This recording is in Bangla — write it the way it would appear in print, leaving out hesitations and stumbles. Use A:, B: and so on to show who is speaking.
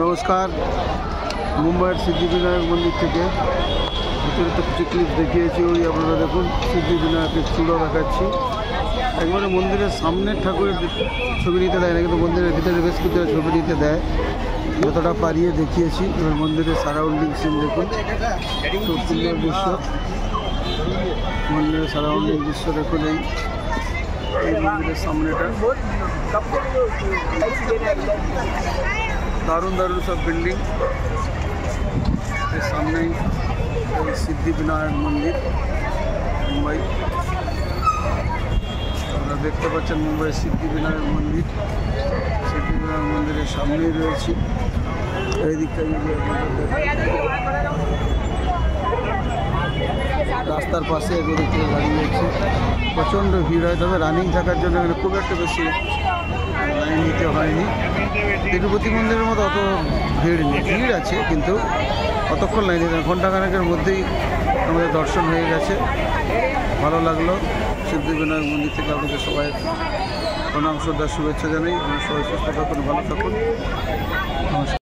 A: নমস্কার। মুম্বাইয়ের সিদ্ধিবিনায়ক মন্দির থেকে ভিতরে তো কিছু ক্লিপ দেখিয়েছি, ওই আপনারা দেখুন সিদ্ধিবিনায়কের চূড়া দেখাচ্ছি। একবারে মন্দিরের সামনের ঠাকুরের ছবি নিতে দেয় না, কিন্তু মন্দিরের ভিতরে বেশ কিছু ছবি নিতে দেয়, যতটা পারিয়ে দেখিয়েছি। এবার মন্দিরের সারাউন্ডিং সিন দেখুন, খুব সুন্দর দৃশ্য। মন্দিরের সারাউন্ডিং দৃশ্য দেখুন, এই মন্দিরের সামনেটা দারুণ দারুণ সব বিল্ডিং। এর সামনেই এই সিদ্ধিবিনায়ক মন্দির মুম্বাই। আপনারা দেখতে পাচ্ছেন মুম্বাই সিদ্ধিবিনায়ক মন্দির। সিদ্ধিবিনায়ক মন্দিরের সামনেই রয়েছে। এই দিকটা যদি রাস্তার পাশে এগুলো থেকে গাড়ি রয়েছে, প্রচণ্ড ভিড় হয়। তবে রানিং থাকার জন্য এখানে খুব একটা বেশি লাইন নিতে হয়নি। তিরুপতি মন্দিরের মতো অত ভিড় নেই, ভিড় আছে কিন্তু অতক্ষণ লাইন নিতে, ঘণ্টাখানেকের মধ্যেই আমাদের দর্শন হয়ে গেছে। ভালো লাগলো। সিদ্ধিবিনায়ক মন্দির থেকে আপনাদের সবাই প্রণাম শ্রদ্ধা শুভেচ্ছা জানাই। সবাই সুস্থ থাকুন, ভালো থাকুন। নমস্কার।